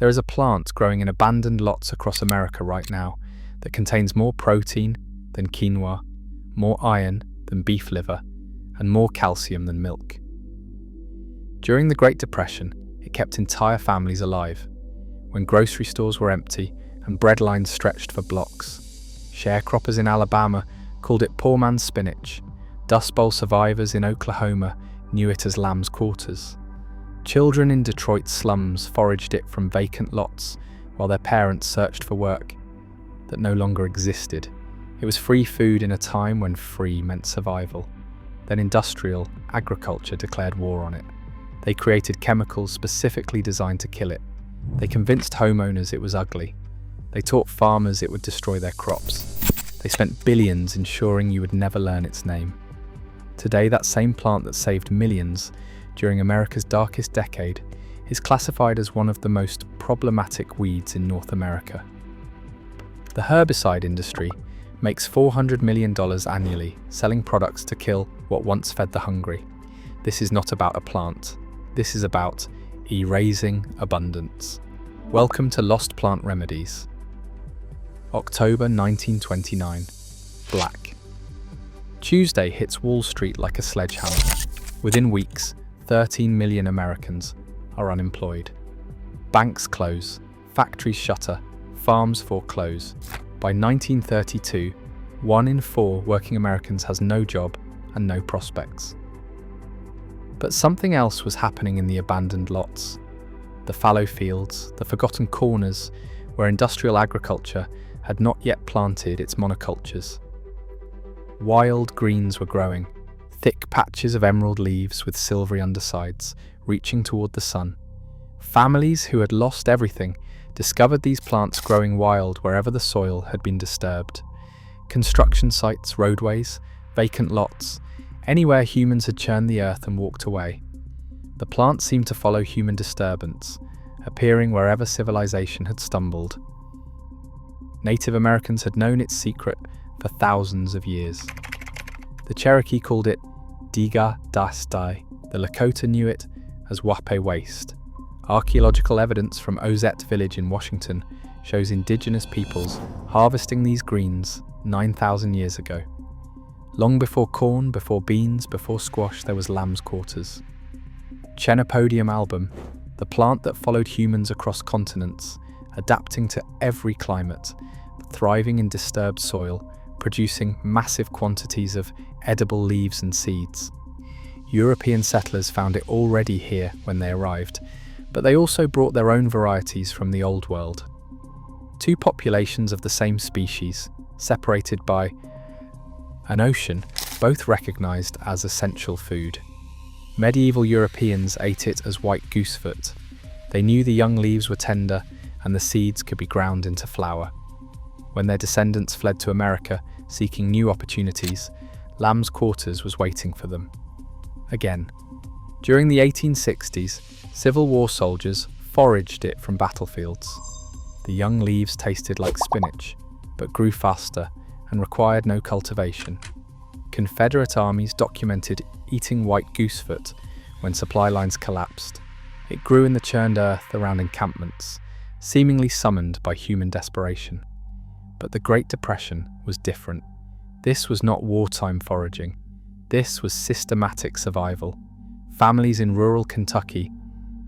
There is a plant growing in abandoned lots across America right now that contains more protein than quinoa, more iron than beef liver, and more calcium than milk. During the Great Depression, it kept entire families alive. When grocery stores were empty and bread lines stretched for blocks, sharecroppers in Alabama called it poor man's spinach. Dust Bowl survivors in Oklahoma knew it as lamb's quarters. Children in Detroit's slums foraged it from vacant lots while their parents searched for work that no longer existed. It was free food in a time when free meant survival. Then industrial agriculture declared war on it. They created chemicals specifically designed to kill it. They convinced homeowners it was ugly. They taught farmers it would destroy their crops. They spent billions ensuring you would never learn its name. Today, that same plant that saved millions during America's darkest decade is classified as one of the most problematic weeds in North America. The herbicide industry makes $400 million annually selling products to kill what once fed the hungry. This is not about a plant. This is about erasing abundance. Welcome to Lost Plant Remedies. October 1929. Black. Tuesday hits Wall Street like a sledgehammer. Within weeks, 13 million Americans are unemployed. Banks close, factories shutter, farms foreclose. By 1932, 1 in 4 working Americans has no job and no prospects. But something else was happening in the abandoned lots. The fallow fields, the forgotten corners where industrial agriculture had not yet planted its monocultures. Wild greens were growing, thick patches of emerald leaves with silvery undersides, reaching toward the sun. Families who had lost everything discovered these plants growing wild wherever the soil had been disturbed. Construction sites, roadways, vacant lots, anywhere humans had churned the earth and walked away. The plants seemed to follow human disturbance, appearing wherever civilization had stumbled. Native Americans had known its secret for thousands of years. The Cherokee called it Diga Das Dai. The Lakota knew it as Wape Waste. Archaeological evidence from Ozette Village in Washington shows indigenous peoples harvesting these greens 9,000 years ago. Long before corn, before beans, before squash, there was lamb's quarters. Chenopodium album, the plant that followed humans across continents, adapting to every climate, thriving in disturbed soil, producing massive quantities of edible leaves and seeds. European settlers found it already here when they arrived, but they also brought their own varieties from the Old World. Two populations of the same species, separated by an ocean, both recognized as essential food. Medieval Europeans ate it as white goosefoot. They knew the young leaves were tender and the seeds could be ground into flour. When their descendants fled to America, seeking new opportunities, lamb's quarters was waiting for them. Again, during the 1860s, Civil War soldiers foraged it from battlefields. The young leaves tasted like spinach, but grew faster and required no cultivation. Confederate armies documented eating white goosefoot when supply lines collapsed. It grew in the churned earth around encampments, seemingly summoned by human desperation. But the Great Depression was different. This was not wartime foraging. This was systematic survival. Families in rural Kentucky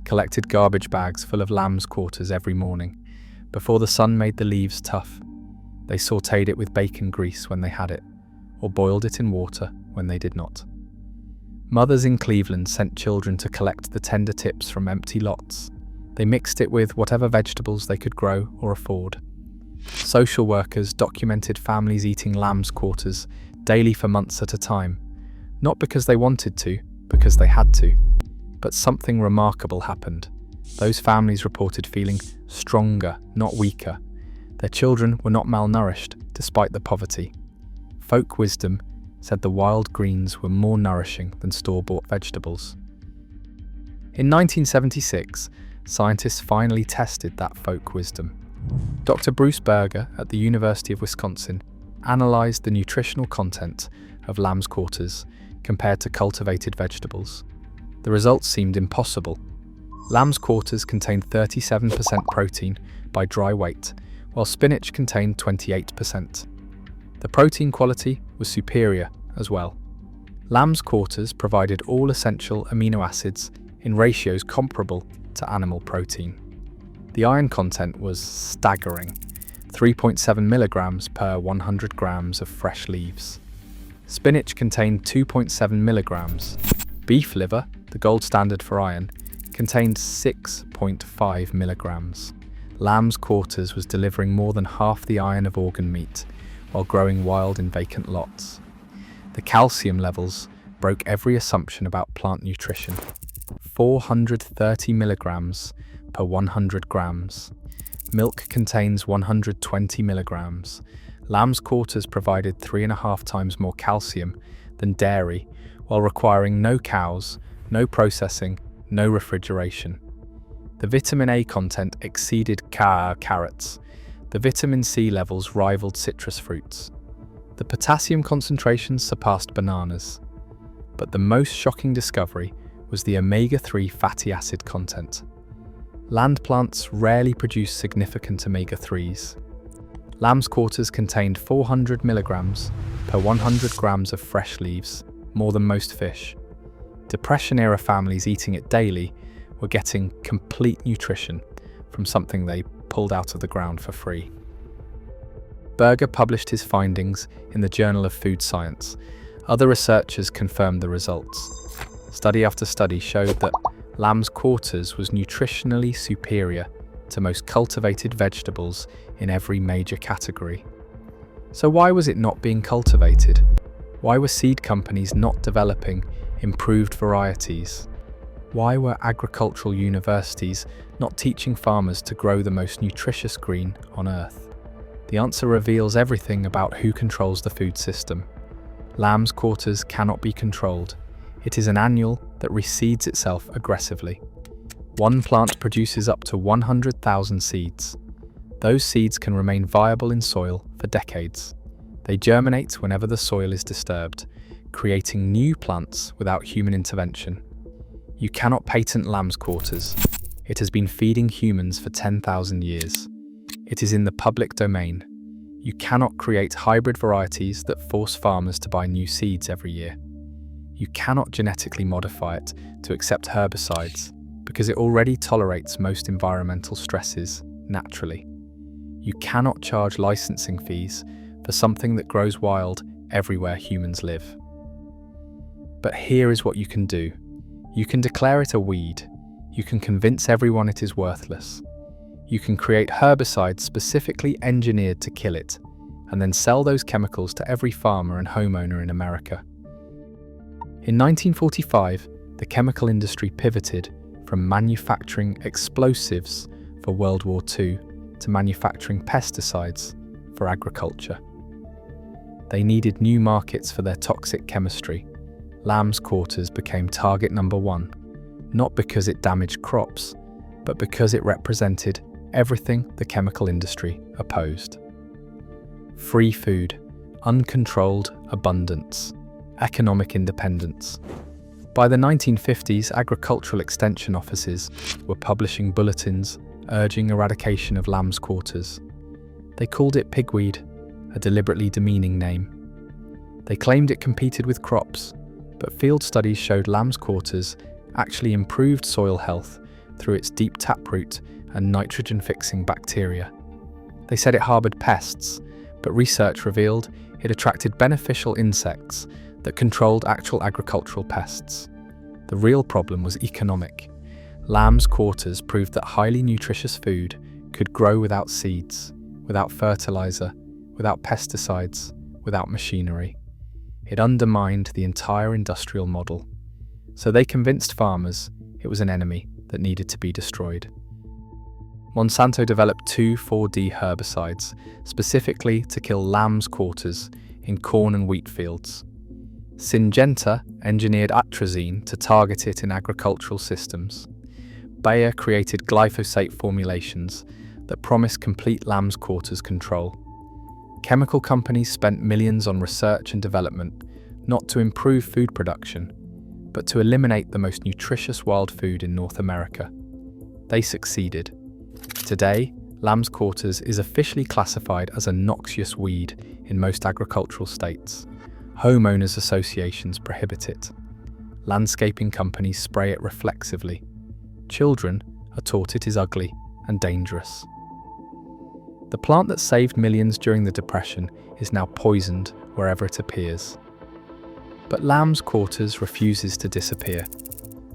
collected garbage bags full of lamb's quarters every morning. Before the sun made the leaves tough, they sautéed it with bacon grease when they had it, or boiled it in water when they did not. Mothers in Cleveland sent children to collect the tender tips from empty lots. They mixed it with whatever vegetables they could grow or afford. Social workers documented families eating lamb's quarters daily for months at a time, not because they wanted to, because they had to. But something remarkable happened. Those families reported feeling stronger, not weaker. Their children were not malnourished, despite the poverty. Folk wisdom said the wild greens were more nourishing than store-bought vegetables. In 1976, scientists finally tested that folk wisdom. Dr. Bruce Berger at the University of Wisconsin analysed the nutritional content of lamb's quarters compared to cultivated vegetables. The results seemed impossible. Lamb's quarters contained 37% protein by dry weight, while spinach contained 28%. The protein quality was superior as well. Lamb's quarters provided all essential amino acids in ratios comparable to animal protein. The iron content was staggering, 3.7 milligrams per 100 grams of fresh leaves. Spinach contained 2.7 milligrams. Beef liver, the gold standard for iron, contained 6.5 milligrams. Lamb's quarters was delivering more than half the iron of organ meat, while growing wild in vacant lots. The calcium levels broke every assumption about plant nutrition. 430 milligrams per 100 grams. Milk contains 120 milligrams. Lamb's quarters provided 3.5 times more calcium than dairy, while requiring no cows, no processing, no refrigeration. The vitamin A content exceeded carrots. The vitamin C levels rivaled citrus fruits. The potassium concentrations surpassed bananas. But the most shocking discovery was the omega-3 fatty acid content. Land plants rarely produce significant omega-3s. Lamb's quarters contained 400 milligrams per 100 grams of fresh leaves, more than most fish. Depression-era families eating it daily were getting complete nutrition from something they pulled out of the ground for free. Berger published his findings in the Journal of Food Science. Other researchers confirmed the results. Study after study showed that lamb's quarters was nutritionally superior to most cultivated vegetables in every major category. So why was it not being cultivated? Why were seed companies not developing improved varieties? Why were agricultural universities not teaching farmers to grow the most nutritious green on earth? The answer reveals everything about who controls the food system. Lamb's quarters cannot be controlled. It is an annual that reseeds itself aggressively. One plant produces up to 100,000 seeds. Those seeds can remain viable in soil for decades. They germinate whenever the soil is disturbed, creating new plants without human intervention. You cannot patent lamb's quarters. It has been feeding humans for 10,000 years. It is in the public domain. You cannot create hybrid varieties that force farmers to buy new seeds every year. You cannot genetically modify it to accept herbicides because it already tolerates most environmental stresses naturally. You cannot charge licensing fees for something that grows wild everywhere humans live. But here is what you can do. You can declare it a weed. You can convince everyone it is worthless. You can create herbicides specifically engineered to kill it, and then sell those chemicals to every farmer and homeowner in America. In 1945, the chemical industry pivoted from manufacturing explosives for World War II to manufacturing pesticides for agriculture. They needed new markets for their toxic chemistry. Lamb's quarters became target number one, not because it damaged crops, but because it represented everything the chemical industry opposed. Free food, uncontrolled abundance, economic independence. By the 1950s, agricultural extension offices were publishing bulletins urging eradication of lamb's quarters. They called it pigweed, a deliberately demeaning name. They claimed it competed with crops, but field studies showed lamb's quarters actually improved soil health through its deep taproot and nitrogen-fixing bacteria. They said it harbored pests, but research revealed it attracted beneficial insects that controlled actual agricultural pests. The real problem was economic. Lamb's quarters proved that highly nutritious food could grow without seeds, without fertilizer, without pesticides, without machinery. It undermined the entire industrial model. So they convinced farmers it was an enemy that needed to be destroyed. Monsanto developed two 4D herbicides specifically to kill lamb's quarters in corn and wheat fields. Syngenta engineered atrazine to target it in agricultural systems. Bayer created glyphosate formulations that promised complete lamb's quarters control. Chemical companies spent millions on research and development, not to improve food production, but to eliminate the most nutritious wild food in North America. They succeeded. Today, lamb's quarters is officially classified as a noxious weed in most agricultural states. Homeowners associations prohibit it. Landscaping companies spray it reflexively. Children are taught it is ugly and dangerous. The plant that saved millions during the Depression is now poisoned wherever it appears. But lamb's quarters refuses to disappear.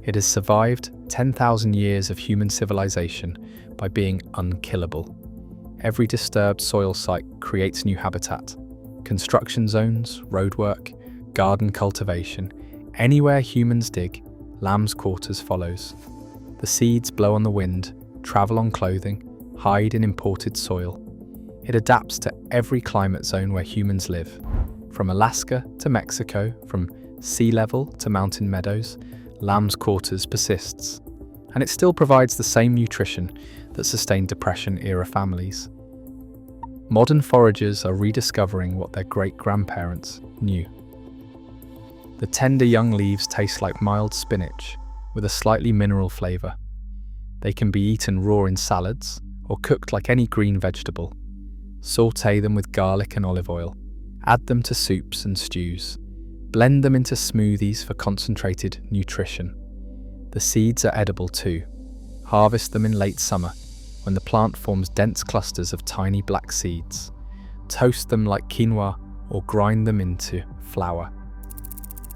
It has survived 10,000 years of human civilization by being unkillable. Every disturbed soil site creates new habitat. Construction zones, roadwork, garden cultivation, anywhere humans dig, lamb's quarters follows. The seeds blow on the wind, travel on clothing, hide in imported soil. It adapts to every climate zone where humans live. From Alaska to Mexico, from sea level to mountain meadows, lamb's quarters persists. And it still provides the same nutrition that sustained Depression-era families. Modern foragers are rediscovering what their great-grandparents knew. The tender young leaves taste like mild spinach, with a slightly mineral flavour. They can be eaten raw in salads, or cooked like any green vegetable. Sauté them with garlic and olive oil. Add them to soups and stews. Blend them into smoothies for concentrated nutrition. The seeds are edible too. Harvest them in late summer, when the plant forms dense clusters of tiny black seeds. Toast them like quinoa or grind them into flour.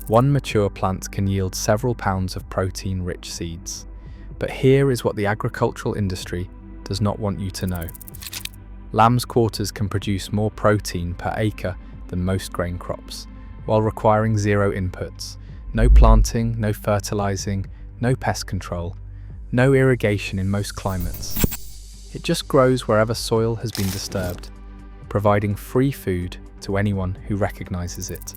One mature plant can yield several pounds of protein-rich seeds. But here is what the agricultural industry does not want you to know. Lamb's quarters can produce more protein per acre than most grain crops, while requiring zero inputs. No planting, no fertilizing, no pest control, no irrigation in most climates. It just grows wherever soil has been disturbed, providing free food to anyone who recognizes it.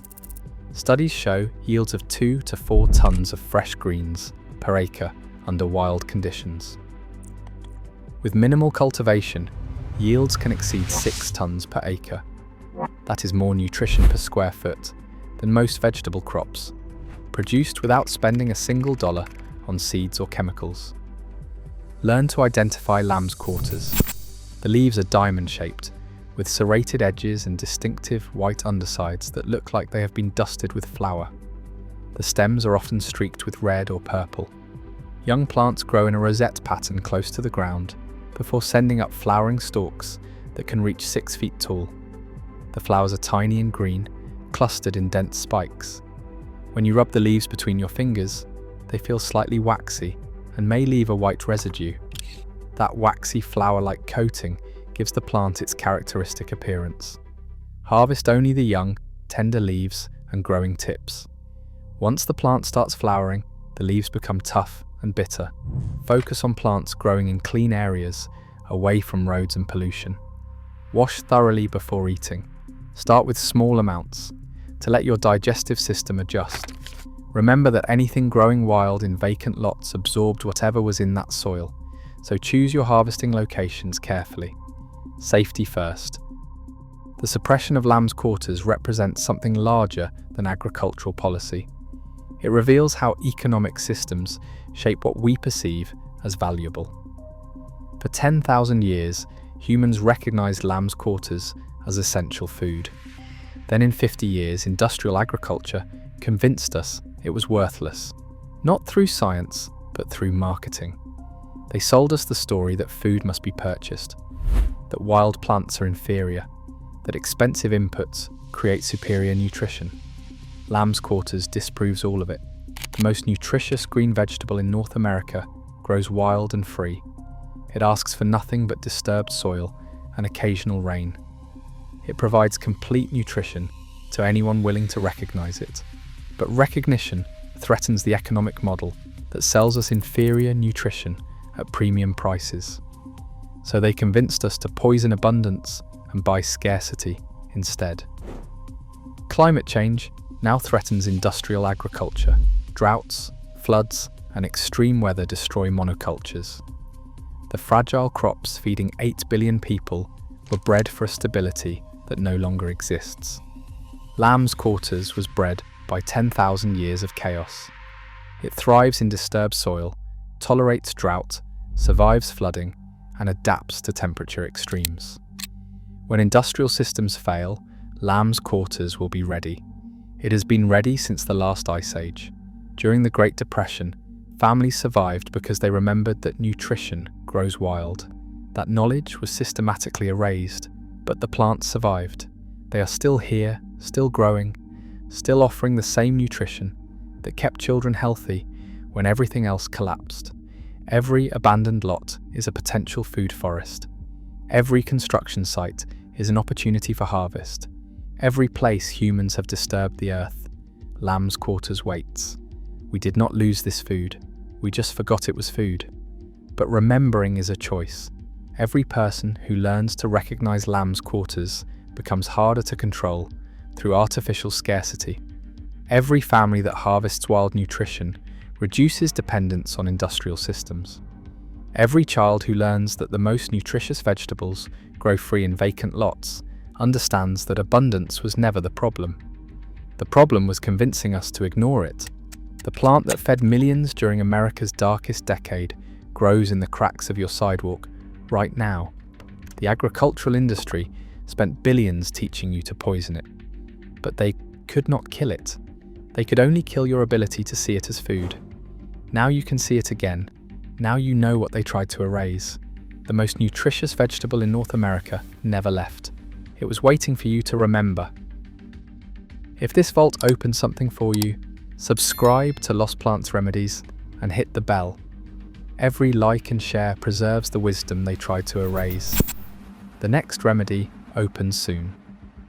Studies show yields of 2 to 4 tons of fresh greens per acre under wild conditions. With minimal cultivation, yields can exceed 6 tons per acre. That is more nutrition per square foot than most vegetable crops, produced without spending a single dollar on seeds or chemicals. Learn to identify lamb's quarters. The leaves are diamond-shaped, with serrated edges and distinctive white undersides that look like they have been dusted with flour. The stems are often streaked with red or purple. Young plants grow in a rosette pattern close to the ground, before sending up flowering stalks that can reach 6 feet tall. The flowers are tiny and green, clustered in dense spikes. When you rub the leaves between your fingers, they feel slightly waxy and may leave a white residue. That waxy flower-like coating gives the plant its characteristic appearance. Harvest only the young, tender leaves and growing tips. Once the plant starts flowering, the leaves become tough and bitter. Focus on plants growing in clean areas, away from roads and pollution. Wash thoroughly before eating. Start with small amounts, to let your digestive system adjust. Remember that anything growing wild in vacant lots absorbed whatever was in that soil, so choose your harvesting locations carefully. Safety first. The suppression of lamb's quarters represents something larger than agricultural policy. It reveals how economic systems shape what we perceive as valuable. For 10,000 years, humans recognized lamb's quarters as essential food. Then in 50 years, industrial agriculture convinced us it was worthless, not through science, but through marketing. They sold us the story that food must be purchased, that wild plants are inferior, that expensive inputs create superior nutrition. Lamb's quarters disproves all of it. The most nutritious green vegetable in North America grows wild and free. It asks for nothing but disturbed soil and occasional rain. It provides complete nutrition to anyone willing to recognize it. But recognition threatens the economic model that sells us inferior nutrition at premium prices. So they convinced us to poison abundance and buy scarcity instead. Climate change now threatens industrial agriculture. Droughts, floods, and extreme weather destroy monocultures. The fragile crops feeding 8 billion people were bred for a stability that no longer exists. Lamb's quarters was bred by 10,000 years of chaos. It thrives in disturbed soil, tolerates drought, survives flooding, and adapts to temperature extremes. When industrial systems fail, lamb's quarters will be ready. It has been ready since the last ice age. During the Great Depression, families survived because they remembered that nutrition grows wild. That knowledge was systematically erased, but the plants survived. They are still here, still growing, still offering the same nutrition that kept children healthy when everything else collapsed. Every abandoned lot is a potential food forest. Every construction site is an opportunity for harvest. Every place humans have disturbed the earth, lamb's quarters waits. We did not lose this food, we just forgot it was food. But remembering is a choice. Every person who learns to recognize lamb's quarters becomes harder to control through artificial scarcity. Every family that harvests wild nutrition reduces dependence on industrial systems. Every child who learns that the most nutritious vegetables grow free in vacant lots understands that abundance was never the problem. The problem was convincing us to ignore it. The plant that fed millions during America's darkest decade grows in the cracks of your sidewalk right now. The agricultural industry spent billions teaching you to poison it, but they could not kill it. They could only kill your ability to see it as food. Now you can see it again. Now you know what they tried to erase. The most nutritious vegetable in North America never left. It was waiting for you to remember. If this vault opened something for you, subscribe to Lost Plants Remedies and hit the bell. Every like and share preserves the wisdom they tried to erase. The next remedy opens soon.